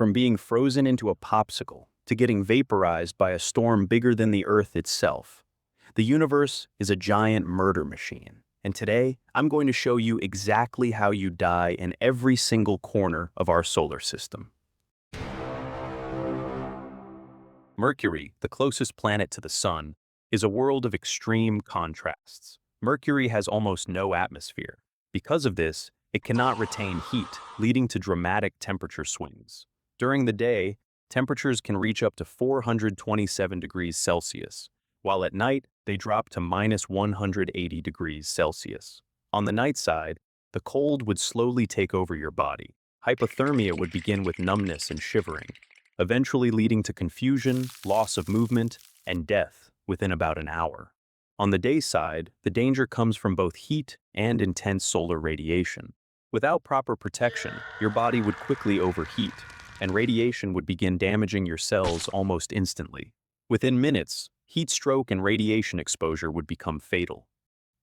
from being frozen into a popsicle to getting vaporized by a storm bigger than the Earth itself. The universe is a giant murder machine, and today I'm going to show you exactly how you die in every single corner of our solar system. Mercury, the closest planet to the Sun, is a world of extreme contrasts. Mercury has almost no atmosphere. Because of this, it cannot retain heat, leading to dramatic temperature swings. During the day, temperatures can reach up to 427 degrees Celsius, while at night they drop to minus 180 degrees Celsius. On the night side, the cold would slowly take over your body. Hypothermia would begin with numbness and shivering, eventually leading to confusion, loss of movement, and death within about an hour. On the day side, the danger comes from both heat and intense solar radiation. Without proper protection, your body would quickly overheat, and radiation would begin damaging your cells almost instantly. Within minutes, heat stroke and radiation exposure would become fatal.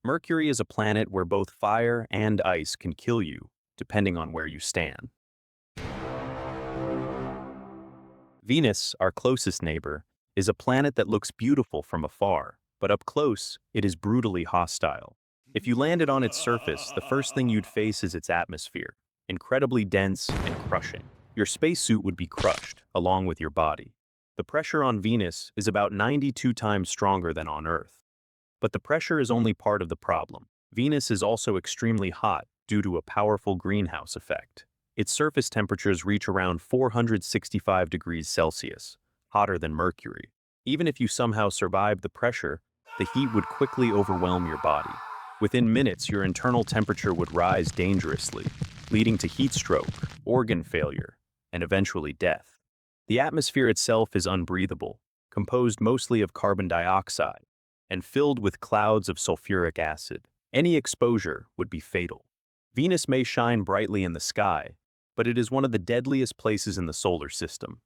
Mercury is a planet where both fire and ice can kill you, depending on where you stand. Venus, our closest neighbor, is a planet that looks beautiful from afar, but up close, it is brutally hostile. If you landed on its surface, the first thing you'd face is its atmosphere, incredibly dense and crushing. Your spacesuit would be crushed, along with your body. The pressure on Venus is about 92 times stronger than on Earth. But the pressure is only part of the problem. Venus is also extremely hot due to a powerful greenhouse effect. Its surface temperatures reach around 465 degrees Celsius, hotter than Mercury. Even if you somehow survived the pressure, the heat would quickly overwhelm your body. Within minutes, your internal temperature would rise dangerously, leading to heat stroke, organ failure, and eventually death. The atmosphere itself is unbreathable, composed mostly of carbon dioxide, and filled with clouds of sulfuric acid. Any exposure would be fatal. Venus may shine brightly in the sky, but it is one of the deadliest places in the solar system.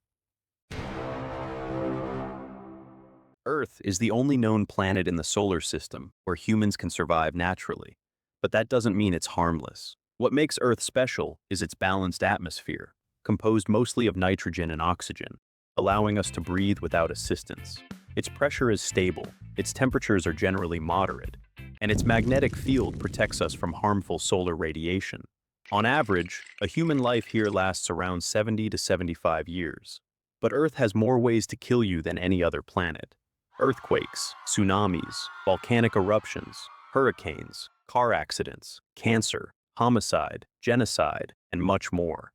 Earth is the only known planet in the solar system where humans can survive naturally, but that doesn't mean it's harmless. What makes Earth special is its balanced atmosphere, composed mostly of nitrogen and oxygen, allowing us to breathe without assistance. Its pressure is stable, its temperatures are generally moderate, and its magnetic field protects us from harmful solar radiation. On average, a human life here lasts around 70 to 75 years. But Earth has more ways to kill you than any other planet. Earthquakes, tsunamis, volcanic eruptions, hurricanes, car accidents, cancer, homicide, genocide, and much more.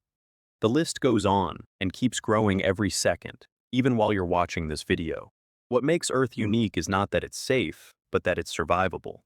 The list goes on and keeps growing every second, even while you're watching this video. What makes Earth unique is not that it's safe, but that it's survivable.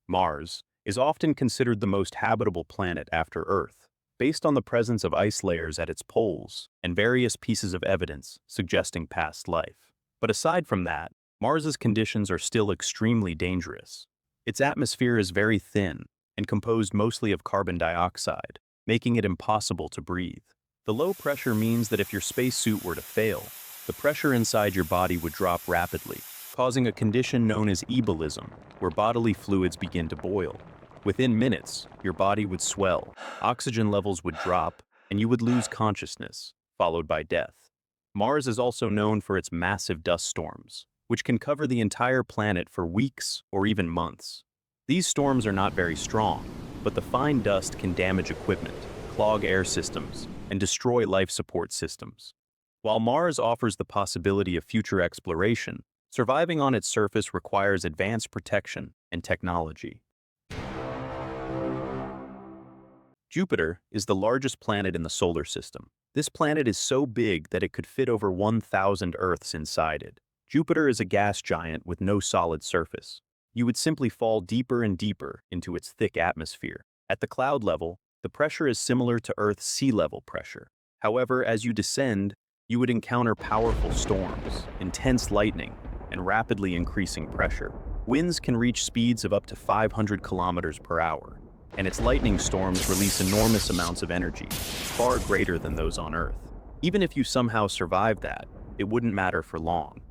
Mars is often considered the most habitable planet after Earth, based on the presence of ice layers at its poles and various pieces of evidence suggesting past life. But aside from that, Mars's conditions are still extremely dangerous. Its atmosphere is very thin and composed mostly of carbon dioxide, making it impossible to breathe. The low pressure means that if your spacesuit were to fail, the pressure inside your body would drop rapidly, causing a condition known as ebulism, where bodily fluids begin to boil. Within minutes, your body would swell, oxygen levels would drop, and you would lose consciousness, followed by death. Mars is also known for its massive dust storms, which can cover the entire planet for weeks or even months. These storms are not very strong, but the fine dust can damage equipment, clog air systems, and destroy life support systems. While Mars offers the possibility of future exploration, surviving on its surface requires advanced protection and technology. Jupiter is the largest planet in the solar system. This planet is so big that it could fit over 1,000 Earths inside it. Jupiter is a gas giant with no solid surface. You would simply fall deeper and deeper into its thick atmosphere. At the cloud level, the pressure is similar to Earth's sea level pressure. However, as you descend, you would encounter powerful storms, intense lightning, and rapidly increasing pressure. Winds can reach speeds of up to 500 kilometers per hour, and its lightning storms release enormous amounts of energy, far greater than those on Earth. Even if you somehow survive that, it wouldn't matter for long.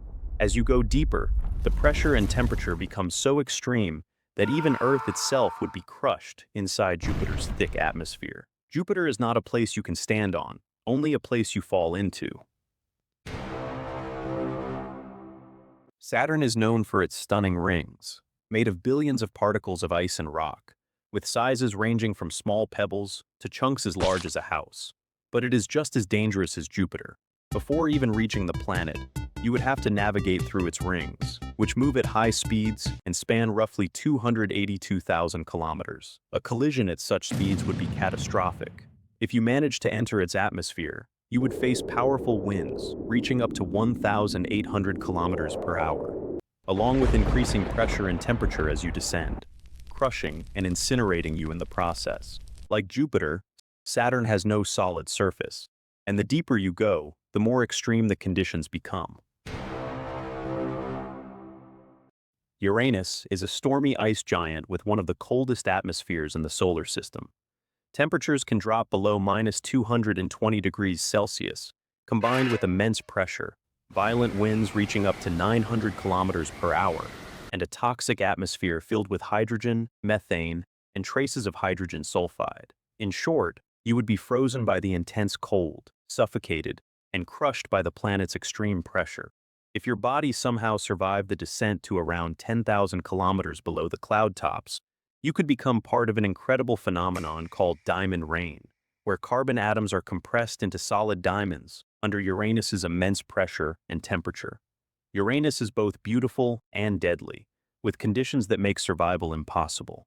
As you go deeper, the pressure and temperature become so extreme that even Earth itself would be crushed inside Jupiter's thick atmosphere. Jupiter is not a place you can stand on, only a place you fall into. Saturn is known for its stunning rings, made of billions of particles of ice and rock, with sizes ranging from small pebbles to chunks as large as a house. But it is just as dangerous as Jupiter. Before even reaching the planet, you would have to navigate through its rings, which move at high speeds and span roughly 282,000 kilometers. A collision at such speeds would be catastrophic. If you managed to enter its atmosphere, you would face powerful winds, reaching up to 1,800 kilometers per hour, along with increasing pressure and temperature as you descend, crushing and incinerating you in the process. Like Jupiter, Saturn has no solid surface, and the deeper you go, the more extreme the conditions become. Uranus is a stormy ice giant with one of the coldest atmospheres in the solar system. Temperatures can drop below -220 degrees Celsius, combined with immense pressure, violent winds reaching up to 900 kilometers per hour, and a toxic atmosphere filled with hydrogen, methane, and traces of hydrogen sulfide. In short, you would be frozen by the intense cold, suffocated, and crushed by the planet's extreme pressure. If your body somehow survived the descent to around 10,000 kilometers below the cloud tops, you could become part of an incredible phenomenon called diamond rain, where carbon atoms are compressed into solid diamonds under Uranus's immense pressure and temperature. Uranus is both beautiful and deadly, with conditions that make survival impossible.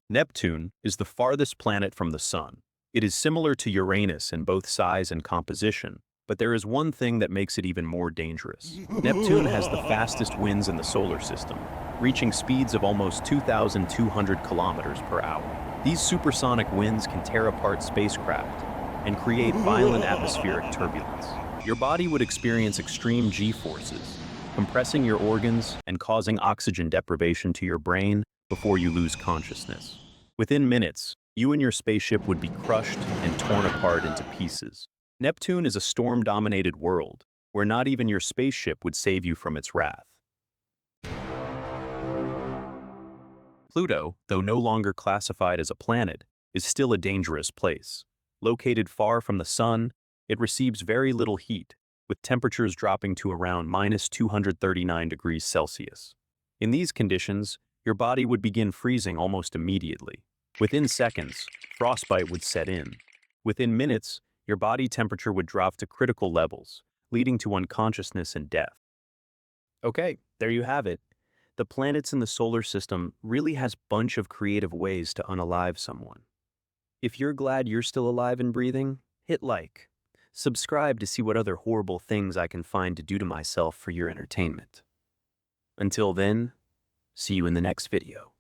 Neptune is the farthest planet from the Sun. It is similar to Uranus in both size and composition, but there is one thing that makes it even more dangerous. Neptune has the fastest winds in the solar system, reaching speeds of almost 2,200 kilometers per hour. These supersonic winds can tear apart spacecraft and create violent atmospheric turbulence. Your body would experience extreme G-forces, compressing your organs and causing oxygen deprivation to your brain before you lose consciousness. Within minutes, you and your spaceship would be crushed and torn apart into pieces. Neptune is a storm-dominated world, where not even your spaceship would save you from its wrath. Pluto, though no longer classified as a planet, is still a dangerous place. Located far from the Sun, it receives very little heat, with temperatures dropping to around -239 degrees Celsius. In these conditions, your body would begin freezing almost immediately. Within seconds, frostbite would set in. Within minutes, your body temperature would drop to critical levels, leading to unconsciousness and death. Okay, there you have it. The planets in the solar system really has a bunch of creative ways to unalive someone. If you're glad you're still alive and breathing, hit like. Subscribe to see what other horrible things I can find to do to myself for your entertainment. Until then, see you in the next video.